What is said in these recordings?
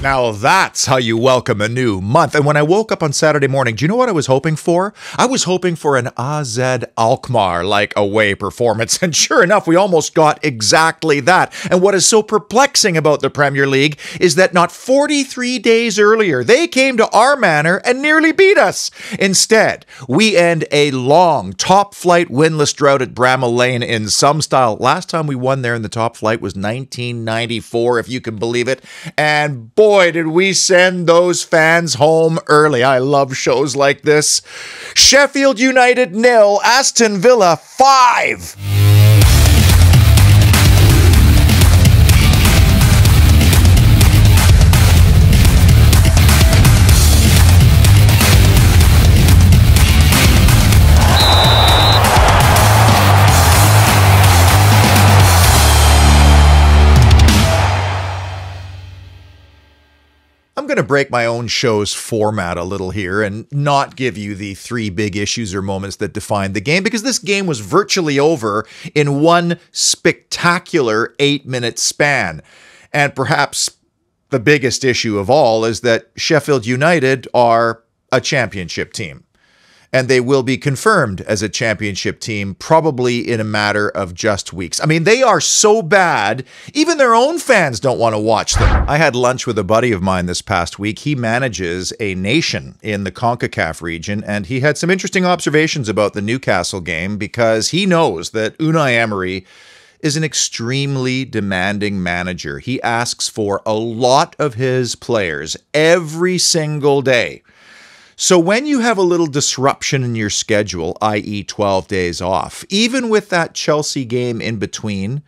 Now that's how you welcome a new month. And when I woke up on Saturday morning, do you know what I was hoping for? I was hoping for an AZ Alkmaar-like away performance. And sure enough, we almost got exactly that. And what is so perplexing about the Premier League is that not 43 days earlier, they came to our manor and nearly beat us. Instead, we end a long top-flight winless drought at Bramall Lane in some style. Last time we won there in the top flight was 1994, if you can believe it. And boy, did we send those fans home early. I love shows like this. Sheffield United 0, Aston Villa 5. I'm going to break my own show's format a little here and not give you the three big issues or moments that defined the game, because this game was virtually over in one spectacular 8-minute span. And perhaps the biggest issue of all is that Sheffield United are a championship team. And they will be confirmed as a championship team probably in a matter of just weeks. I mean, they are so bad, even their own fans don't want to watch them. I had lunch with a buddy of mine this past week. He manages a nation in the CONCACAF region, and he had some interesting observations about the Newcastle game because he knows that Unai Emery is an extremely demanding manager. He asks for a lot of his players every single day. So when you have a little disruption in your schedule, i.e. 12 days off, even with that Chelsea game in between,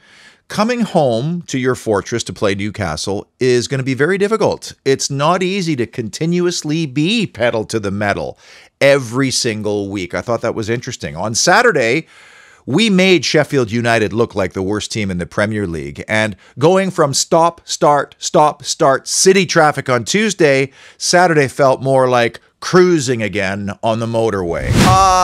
coming home to your fortress to play Newcastle is going to be very difficult. It's not easy to continuously be pedal to the metal every single week. I thought that was interesting. On Saturday, we made Sheffield United look like the worst team in the Premier League. And going from stop, start, city traffic on Tuesday, Saturday felt more like cruising again on the motorway.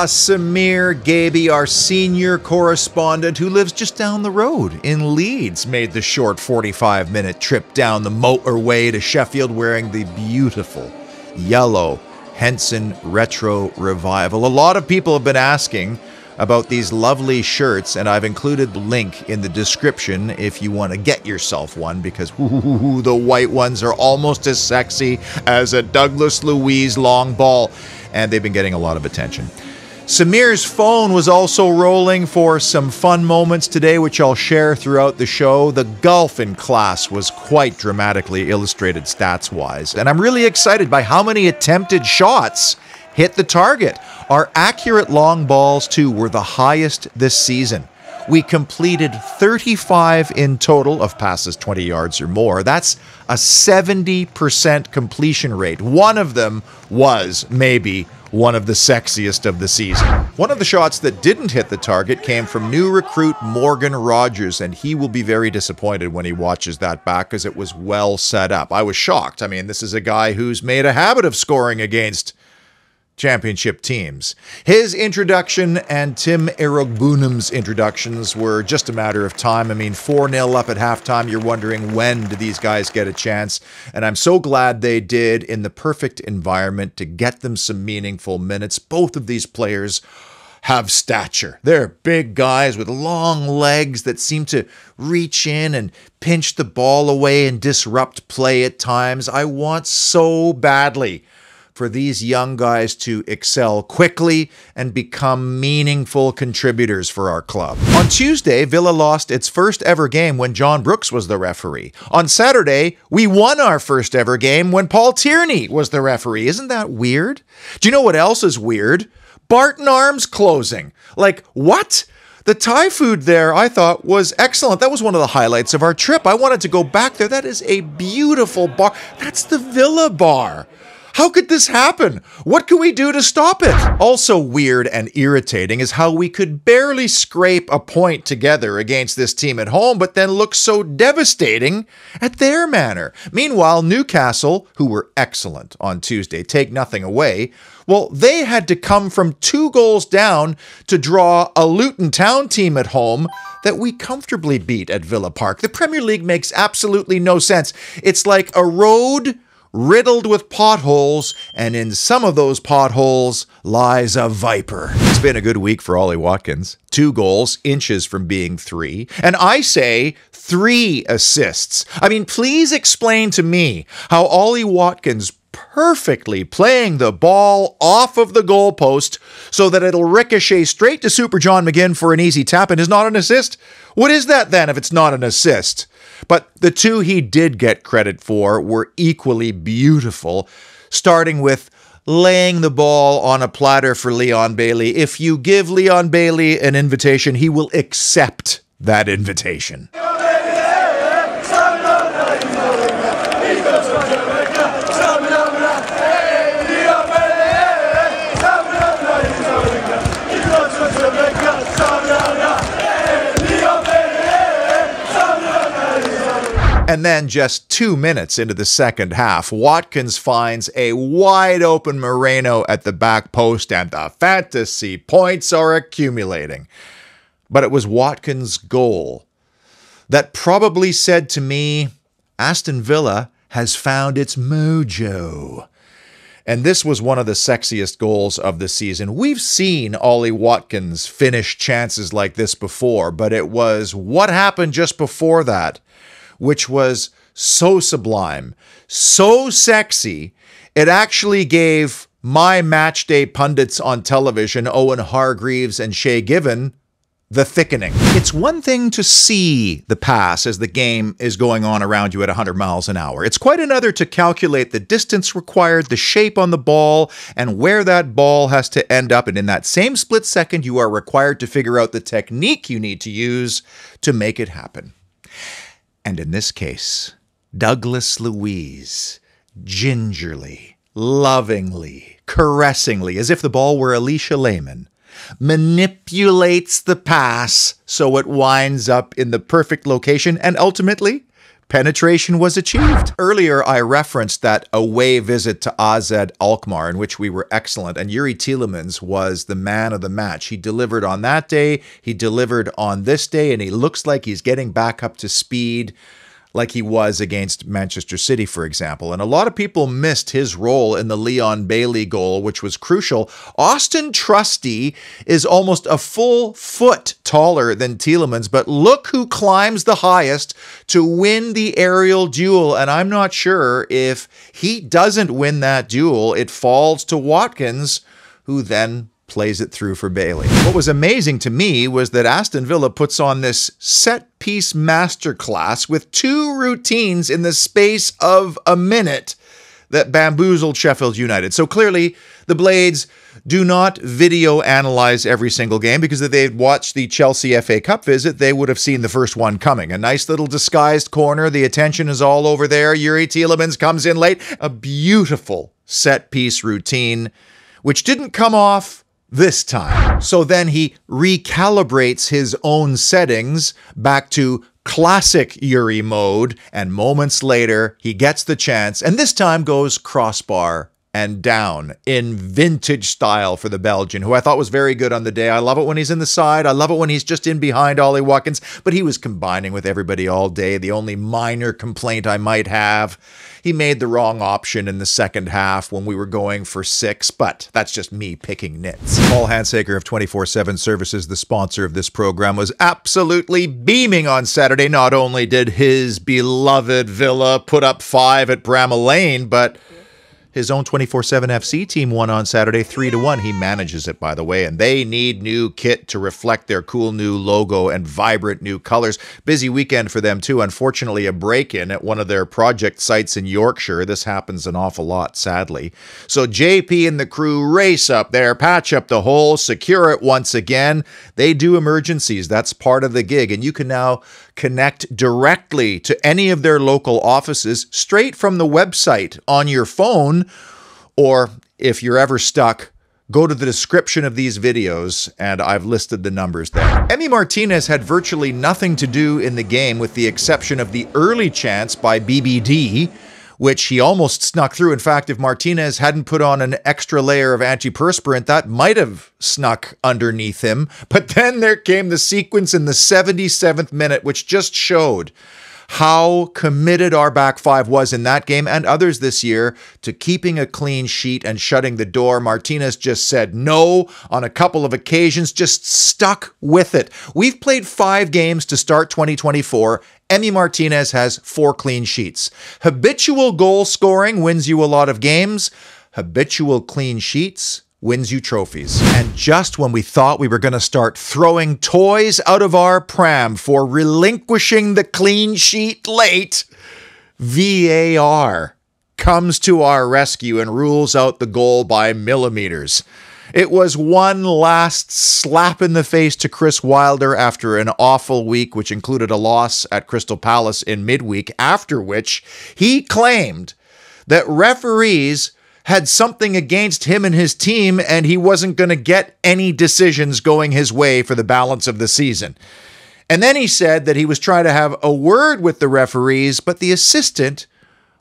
Samir Gaby, our senior correspondent who lives just down the road in Leeds, made the short 45-minute trip down the motorway to Sheffield wearing the beautiful yellow Henson Retro Revival. A lot of people have been asking about these lovely shirts, and I've included the link in the description if you want to get yourself one, because the white ones are almost as sexy as a Douglas Luiz long ball, and they've been getting a lot of attention. Samir's phone was also rolling for some fun moments today, which I'll share throughout the show. The golf in class was quite dramatically illustrated stats-wise, and I'm really excited by how many attempted shots hit the target. Our accurate long balls, too, were the highest this season. We completed 35 in total of passes 20 yards or more. That's a 70% completion rate. One of them was maybe one of the sexiest of the season. One of the shots that didn't hit the target came from new recruit Morgan Rogers, and he will be very disappointed when he watches that back because it was well set up. I was shocked. I mean, this is a guy who's made a habit of scoring against championship teams. His introduction and Tim Erogbunum's introductions were just a matter of time. I mean, 4-0 up at halftime. You're wondering, when do these guys get a chance? And I'm so glad they did, in the perfect environment to get them some meaningful minutes. Both of these players have stature. They're big guys with long legs that seem to reach in and pinch the ball away and disrupt play at times. I want so badly for these young guys to excel quickly and become meaningful contributors for our club. On Tuesday, Villa lost its first ever game when John Brooks was the referee. On Saturday, we won our first ever game when Paul Tierney was the referee. Isn't that weird? Do you know what else is weird? Barton Arms closing. Like, what? The Thai food there, I thought, was excellent. That was one of the highlights of our trip. I wanted to go back there. That is a beautiful bar. That's the Villa Bar. How could this happen? What can we do to stop it? Also weird and irritating is how we could barely scrape a point together against this team at home, but then look so devastating at their manner. Meanwhile, Newcastle, who were excellent on Tuesday, take nothing away, well, they had to come from 2 goals down to draw a Luton Town team at home that we comfortably beat at Villa Park. The Premier League makes absolutely no sense. It's like a road riddled with potholes, and in some of those potholes lies a viper. It's been a good week for Ollie Watkins. 2 goals, inches from being 3. And I say 3 assists. I mean, please explain to me how Ollie Watkins perfectly playing the ball off of the goalpost so that it'll ricochet straight to Super John McGinn for an easy tap and is not an assist. What is that then if it's not an assist? But the 2 he did get credit for were equally beautiful, starting with laying the ball on a platter for Leon Bailey. If you give Leon Bailey an invitation, he will accept that invitation. And then just 2 minutes into the second half, Watkins finds a wide open Moreno at the back post and the fantasy points are accumulating. But it was Watkins' goal that probably said to me, Aston Villa has found its mojo. And this was one of the sexiest goals of the season. We've seen Ollie Watkins finish chances like this before, but it was what happened just before that, which was so sublime, so sexy, it actually gave my matchday pundits on television, Owen Hargreaves and Shay Given, the thickening. It's one thing to see the pass as the game is going on around you at 100 miles an hour. It's quite another to calculate the distance required, the shape on the ball, and where that ball has to end up. And in that same split second, you are required to figure out the technique you need to use to make it happen. And in this case, Douglas Luiz, gingerly, lovingly, caressingly, as if the ball were Alicia Lehman, manipulates the pass so it winds up in the perfect location, and ultimately, penetration was achieved. Earlier, I referenced that away visit to AZ Alkmaar, in which we were excellent, and Yuri Tielemans was the man of the match. He delivered on that day, he delivered on this day, and he looks like he's getting back up to speed like he was against Manchester City, for example. And a lot of people missed his role in the Leon Bailey goal, which was crucial. Austin Trusty is almost a full foot taller than Tielemans, but look who climbs the highest to win the aerial duel. And I'm not sure if he doesn't win that duel, it falls to Watkins, who then plays it through for Bailey. What was amazing to me was that Aston Villa puts on this set-piece masterclass with 2 routines in the space of a minute that bamboozled Sheffield United. So clearly, the Blades do not video analyze every single game, because if they'd watched the Chelsea FA Cup visit, they would have seen the first one coming. A nice little disguised corner. The attention is all over there. Yuri Tielemans comes in late. A beautiful set-piece routine, which didn't come off this time. So then he recalibrates his own settings back to classic Yuri mode, and moments later, he gets the chance, and this time goes crossbar and down in vintage style for the Belgian, who I thought was very good on the day. I love it when he's in the side. I love it when he's just in behind Ollie Watkins, but he was combining with everybody all day. The only minor complaint I might have, he made the wrong option in the second half when we were going for 6, but that's just me picking nits. Paul Hansaker of 24/7 Services, the sponsor of this program, was absolutely beaming on Saturday. Not only did his beloved Villa put up 5 at Bramall Lane, but his own 24/7 FC team won on Saturday 3-1. He manages it, by the way, and they need new kit to reflect their cool new logo and vibrant new colors. Busy weekend for them, too. Unfortunately, a break-in at one of their project sites in Yorkshire. This happens an awful lot, sadly. So JP and the crew race up there, patch up the hole, secure it once again. They do emergencies. That's part of the gig, and you can now connect directly to any of their local offices straight from the website on your phone, Or if you're ever stuck, go to the description of these videos, and I've listed the numbers there. Emi Martinez had virtually nothing to do in the game with the exception of the early chance by BBD, which he almost snuck through. In fact, if Martinez hadn't put on an extra layer of antiperspirant, that might have snuck underneath him. But then there came the sequence in the 77th minute, which just showed how committed our back five was in that game and others this year to keeping a clean sheet and shutting the door. Martinez just said no on a couple of occasions, just stuck with it. We've played 5 games to start 2024. Emi Martinez has 4 clean sheets. Habitual goal scoring wins you a lot of games. Habitual clean sheets wins you trophies. And just when we thought we were going to start throwing toys out of our pram for relinquishing the clean sheet late, VAR comes to our rescue and rules out the goal by millimeters. It was one last slap in the face to Chris Wilder after an awful week, which included a loss at Crystal Palace in midweek, after which he claimed that referees had something against him and his team, and he wasn't going to get any decisions going his way for the balance of the season. And then he said that he was trying to have a word with the referees, but the assistant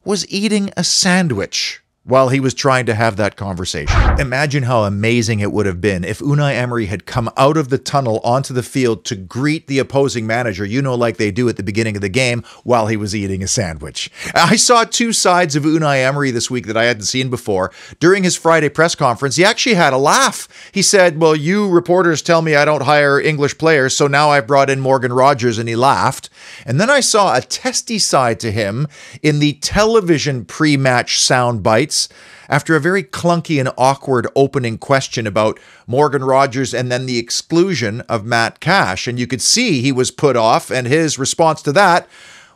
was eating a sandwich while he was trying to have that conversation. Imagine how amazing it would have been if Unai Emery had come out of the tunnel onto the field to greet the opposing manager, like they do at the beginning of the game, while he was eating a sandwich. I saw 2 sides of Unai Emery this week that I hadn't seen before. During his Friday press conference, he actually had a laugh. He said, well, you reporters tell me I don't hire English players, so now I've brought in Morgan Rogers, and he laughed. And then I saw a testy side to him in the television pre-match sound bites after a very clunky and awkward opening question about Morgan Rogers and then the exclusion of Matt Cash. And you could see he was put off, and his response to that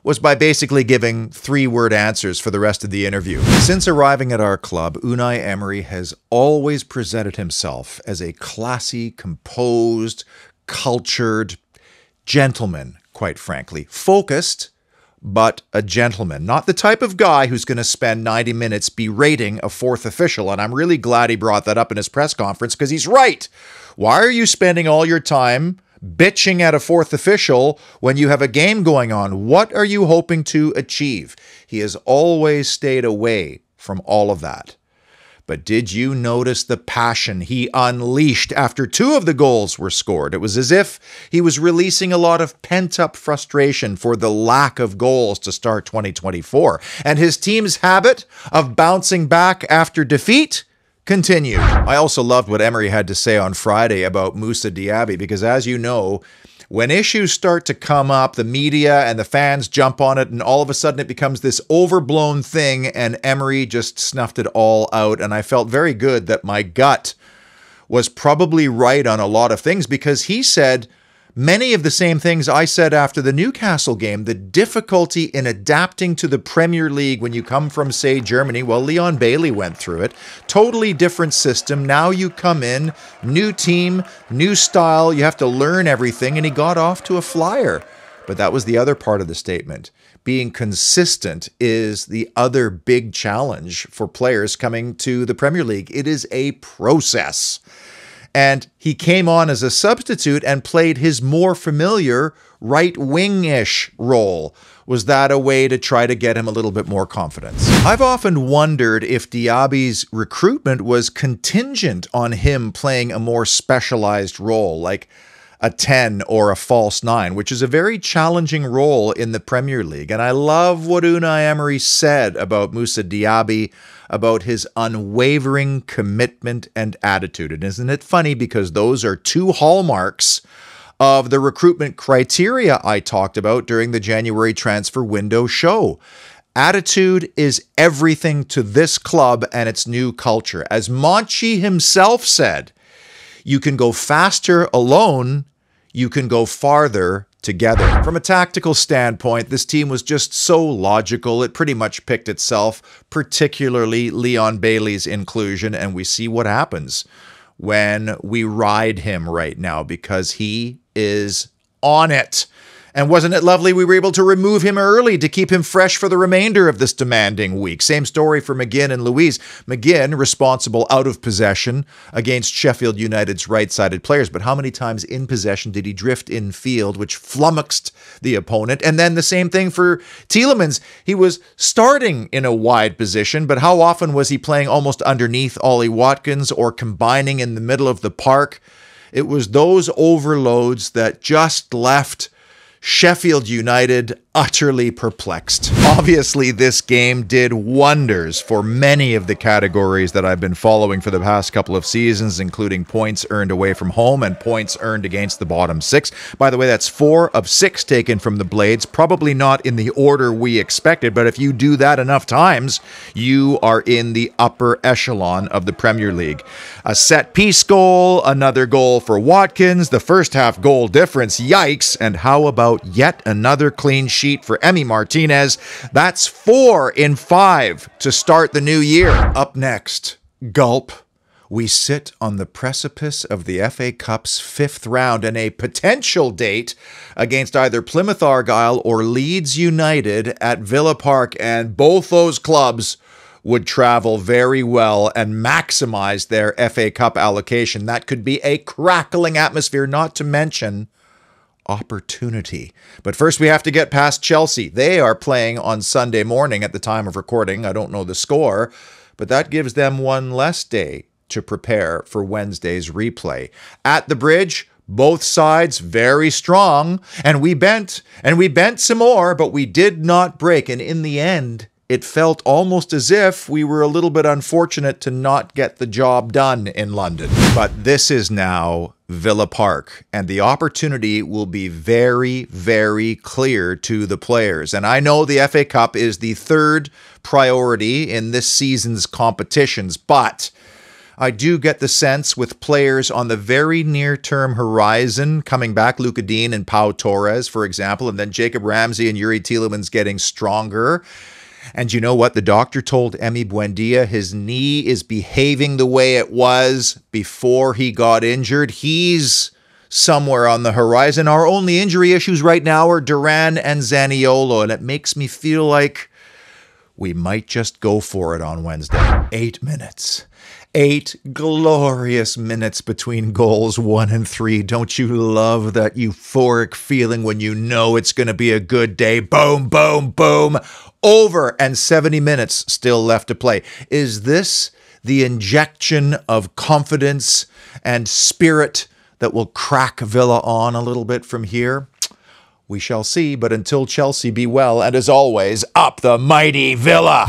was by basically giving 3-word answers for the rest of the interview. Since arriving at our club, Unai Emery has always presented himself as a classy, composed, cultured gentleman, quite frankly. Focused, but a gentleman. Not the type of guy who's going to spend 90 minutes berating a 4th official. And I'm really glad he brought that up in his press conference, because he's right. Why are you spending all your time bitching at a 4th official when you have a game going on? What are you hoping to achieve? He has always stayed away from all of that. But did you notice the passion he unleashed after 2 of the goals were scored? It was as if he was releasing a lot of pent-up frustration for the lack of goals to start 2024. And his team's habit of bouncing back after defeat continued. I also loved what Emery had to say on Friday about Moussa Diaby, because as you know, when issues start to come up, the media and the fans jump on it, and all of a sudden it becomes this overblown thing, and Emery just snuffed it all out. And I felt very good that my gut was probably right on a lot of things, because he said many of the same things I said after the Newcastle game. The difficulty in adapting to the Premier League when you come from, say, Germany. Well, Leon Bailey went through it. Totally different system. Now you come in, new team, new style. You have to learn everything. And he got off to a flyer. But that was the other part of the statement. Being consistent is the other big challenge for players coming to the Premier League. It is a process. And he came on as a substitute and played his more familiar right wing-ish role. Was that a way to try to get him a little bit more confidence? I've often wondered if Diaby's recruitment was contingent on him playing a more specialized role, like a 10 or a false 9, which is a very challenging role in the Premier League. And I love what Unai Emery said about Moussa Diaby, about his unwavering commitment and attitude. And isn't it funny, because those are 2 hallmarks of the recruitment criteria I talked about during the January transfer window show. Attitude is everything to this club and its new culture. As Monchi himself said, you can go faster alone, you can go farther together. From a tactical standpoint, this team was just so logical. It pretty much picked itself, particularly Leon Bailey's inclusion, and we see what happens when we ride him right now, because he is on it. And wasn't it lovely we were able to remove him early to keep him fresh for the remainder of this demanding week? Same story for McGinn and Luiz. McGinn responsible out of possession against Sheffield United's right-sided players. But how many times in possession did he drift in field, which flummoxed the opponent? And then the same thing for Tielemans. He was starting in a wide position, but how often was he playing almost underneath Ollie Watkins or combining in the middle of the park? It was those overloads that just left Sheffield United utterly perplexed. Obviously, this game did wonders for many of the categories that I've been following for the past couple of seasons, including points earned away from home and points earned against the bottom six. By the way, that's 4 of 6 taken from the Blades, probably not in the order we expected, but if you do that enough times, you are in the upper echelon of the Premier League. A set-piece goal, another goal for Watkins, the first half goal difference, yikes, and how about yet another clean sheet for Emi Martinez? That's 4 in 5 to start the new year. Up next, gulp. We sit on the precipice of the FA Cup's 5th round and a potential date against either Plymouth Argyle or Leeds United at Villa Park, and both those clubs would travel very well and maximize their FA Cup allocation. That could be a crackling atmosphere, not to mention opportunity. But first we have to get past Chelsea. They are playing on Sunday morning at the time of recording. I don't know the score, but that gives them one less day to prepare for Wednesday's replay. At the Bridge, both sides very strong, and we bent some more, but we did not break. And in the end, it felt almost as if we were a little bit unfortunate to not get the job done in London. But this is now Villa Park, and the opportunity will be very, very clear to the players. And I know the FA Cup is the 3rd priority in this season's competitions, but I do get the sense with players on the very near-term horizon coming back, Luka Dean and Pau Torres, for example, and then Jacob Ramsey and Yuri Tielemans getting stronger. And you know what? The doctor told Emi Buendia his knee is behaving the way it was before he got injured. He's somewhere on the horizon. Our only injury issues right now are Duran and Zaniolo, and it makes me feel like we might just go for it on Wednesday. 8 minutes. 8 glorious minutes between goals 1 and 3. Don't you love that euphoric feeling when you know it's going to be a good day? Boom, boom, boom. Over, and 70 minutes still left to play. Is this the injection of confidence and spirit that will crack Villa on a little bit from here? We shall see, but until Chelsea, be well, and as always, up the mighty Villa!